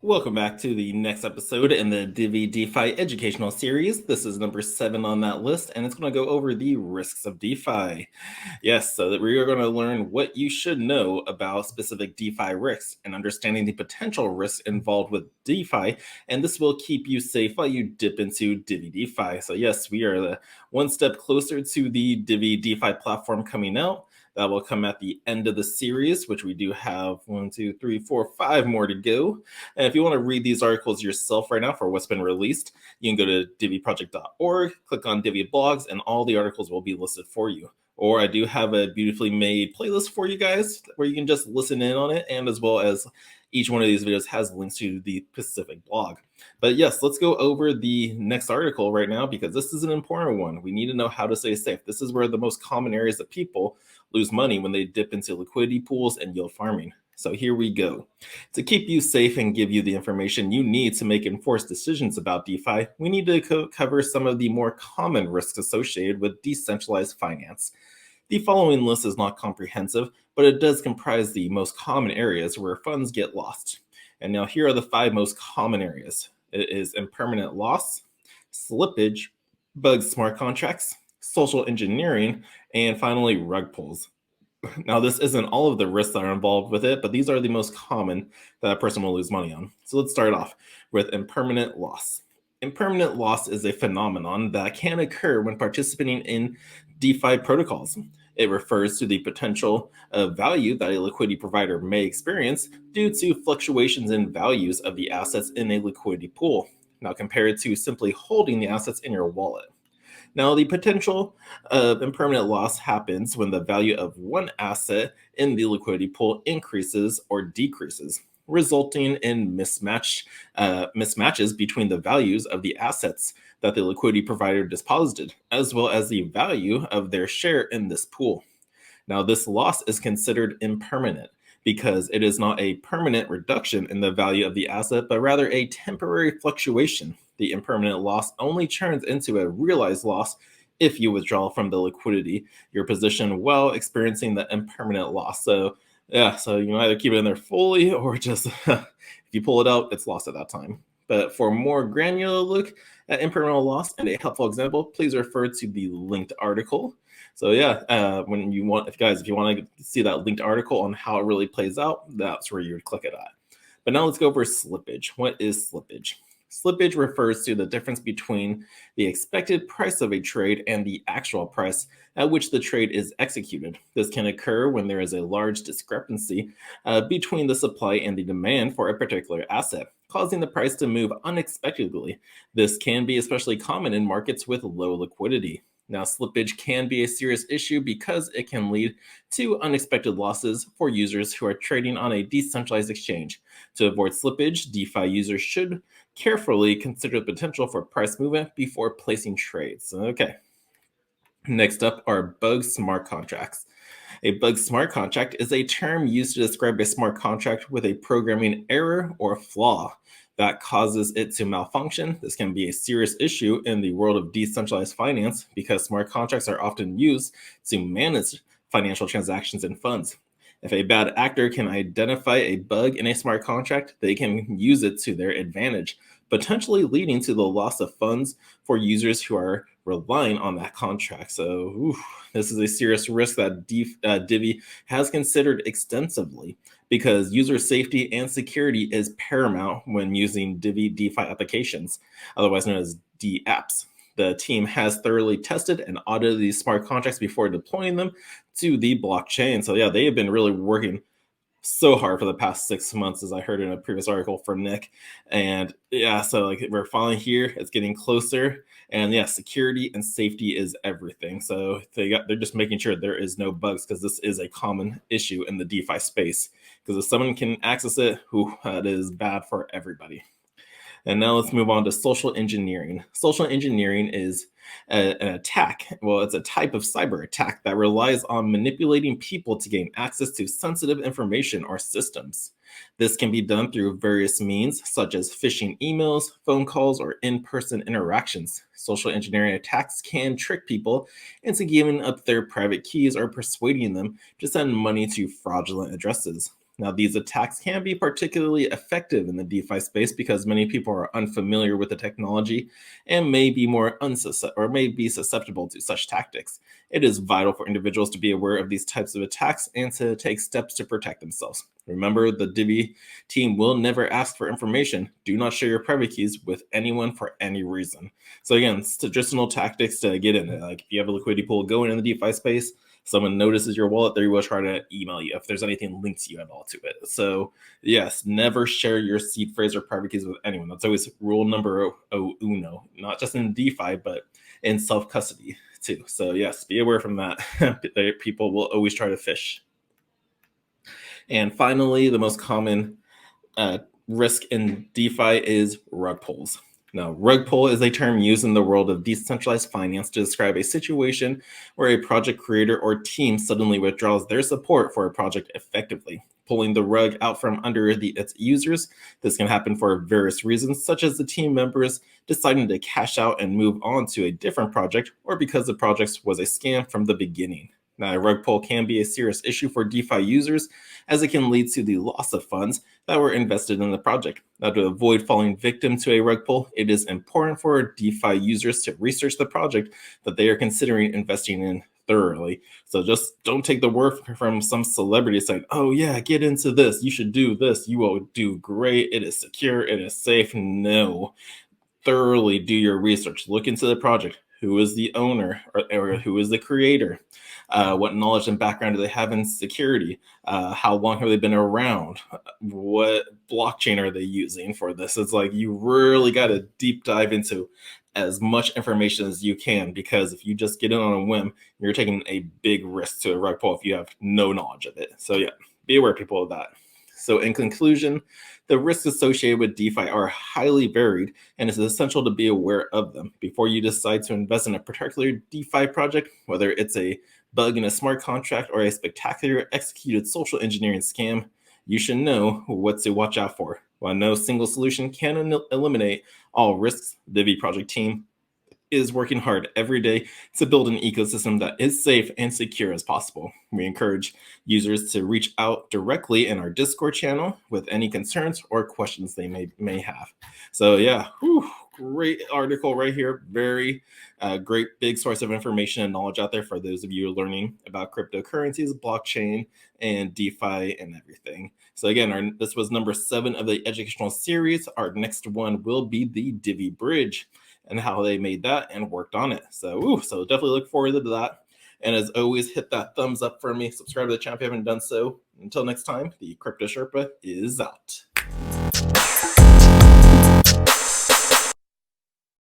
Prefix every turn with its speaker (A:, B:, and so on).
A: Welcome back to the next episode in the Divi DeFi educational series. This is number 7 on that list, and it's going to go over the risks of DeFi. Yes, so that we are going to learn what you should know about specific DeFi risks and understanding the potential risks involved with DeFi, and this will keep you safe while you dip into Divi DeFi. So yes, we are one step closer to the Divi DeFi platform coming out. That will come at the end of the series, which we do have 1, 2, 3, 4, 5 more to go. And if you want to read these articles yourself right now for what's been released, you can go to diviproject.org, click on Divi blogs, and all the articles will be listed for you. Or I do have a beautifully made playlist for you guys where you can just listen in on it, and as well as each one of these videos has links to the specific blog. But yes, let's go over the next article right now because this is an important one. We need to know how to stay safe. This is where the most common areas that people lose money when they dip into liquidity pools and yield farming. So here we go. To keep you safe and give you the information you need to make informed decisions about DeFi, we need to cover some of the more common risks associated with decentralized finance. The following list is not comprehensive, but it does comprise the most common areas where funds get lost. And now here are the 5 most common areas. It is impermanent loss, slippage, bugged smart contracts, social engineering, and finally rug pulls. Now, this isn't all of the risks that are involved with it, but these are the most common that a person will lose money on. So let's start off with impermanent loss. Impermanent loss is a phenomenon that can occur when participating in DeFi protocols. It refers to the potential of value that a liquidity provider may experience due to fluctuations in values of the assets in a liquidity pool. Now, compared to simply holding the assets in your wallet. Now, the potential of impermanent loss happens when the value of one asset in the liquidity pool increases or decreases, resulting in mismatches between the values of the assets that the liquidity provider deposited, as well as the value of their share in this pool. Now, this loss is considered impermanent because it is not a permanent reduction in the value of the asset, but rather a temporary fluctuation. The impermanent loss only turns into a realized loss if you withdraw from the liquidity your position while experiencing the impermanent loss. So yeah, so you can either keep it in there fully or just if you pull it out, it's lost at that time. But for a more granular look at impermanent loss and a helpful example, please refer to the linked article. So yeah, when you want, if you want to see that linked article on how it really plays out, that's where you would click it at. But now let's go over slippage. What is slippage? Slippage refers to the difference between the expected price of a trade and the actual price at which the trade is executed. This can occur when there is a large discrepancy between the supply and the demand for a particular asset, causing the price to move unexpectedly. This can be especially common in markets with low liquidity. Now, slippage can be a serious issue because it can lead to unexpected losses for users who are trading on a decentralized exchange. To avoid slippage, DeFi users should carefully consider the potential for price movement before placing trades. Okay. Next up are bug smart contracts. A bug smart contract is a term used to describe a smart contract with a programming error or flaw that causes it to malfunction. This can be a serious issue in the world of decentralized finance because smart contracts are often used to manage financial transactions and funds. If a bad actor can identify a bug in a smart contract, they can use it to their advantage, potentially leading to the loss of funds for users who are relying on that contract. So this is a serious risk that Divi has considered extensively because user safety and security is paramount when using Divi DeFi applications, otherwise known as DApps. The team has thoroughly tested and audited these smart contracts before deploying them to the blockchain. So yeah, they have been really working so hard for the past 6 months, as I heard in a previous article from Nick. And yeah, so like we're finally here, it's getting closer. And yeah, security and safety is everything. So they're just making sure there is no bugs because this is a common issue in the DeFi space. Because if someone can access it, that is bad for everybody. And now let's move on to social engineering. Social engineering is an attack. Well, it's a type of cyber attack that relies on manipulating people to gain access to sensitive information or systems. This can be done through various means, such as phishing emails, phone calls, or in-person interactions. Social engineering attacks can trick people into giving up their private keys or persuading them to send money to fraudulent addresses. Now, these attacks can be particularly effective in the DeFi space because many people are unfamiliar with the technology and may be may be susceptible to such tactics. It is vital for individuals to be aware of these types of attacks and to take steps to protect themselves. Remember, the Divi team will never ask for information. Do not share your private keys with anyone for any reason. So again, it's traditional tactics to get in it. Like if you have a liquidity pool going in the DeFi space, someone notices your wallet, they will try to email you if there's anything linked to you at all to it. So yes, never share your seed phrase or private keys with anyone. That's always rule number uno, not just in DeFi, but in self-custody too. So yes, be aware from that. People will always try to fish. And finally, the most common risk in DeFi is rug pulls. Now, rug pull is a term used in the world of decentralized finance to describe a situation where a project creator or team suddenly withdraws their support for a project effectively, pulling the rug out from under its users. This can happen for various reasons, such as the team members deciding to cash out and move on to a different project, or because the project was a scam from the beginning. Now, a rug pull can be a serious issue for DeFi users as it can lead to the loss of funds that were invested in the project. Now, to avoid falling victim to a rug pull, it is important for DeFi users to research the project that they are considering investing in thoroughly. So just don't take the word from some celebrity saying, oh yeah, get into this, you should do this, you will do great, it is secure, it is safe. No, thoroughly do your research. Look into the project. Who is the owner or who is the creator? What knowledge and background do they have in security? How long have they been around? What blockchain are they using for this? It's like you really got to deep dive into as much information as you can, because if you just get in on a whim, you're taking a big risk to a rug pull if you have no knowledge of it. So yeah, be aware, people, of that. So in conclusion, the risks associated with DeFi are highly varied, and it's essential to be aware of them before you decide to invest in a particular DeFi project, whether it's a bug in a smart contract or a spectacular executed social engineering scam. You should know what to watch out for. While no single solution can eliminate all risks, the Divi project team is working hard every day to build an ecosystem that is safe and secure as possible. We encourage users to reach out directly in our Discord channel with any concerns or questions they may have. So yeah, great article right here. Very great big source of information and knowledge out there for those of you learning about cryptocurrencies, blockchain, and DeFi and everything. So again, this was number 7 of the educational series. Our next one will be the Divi Bridge and how they made that and worked on it. So definitely look forward to that. And as always, hit that thumbs up for me. Subscribe to the channel if you haven't done so. Until next time, the Crypto Sherpa is out.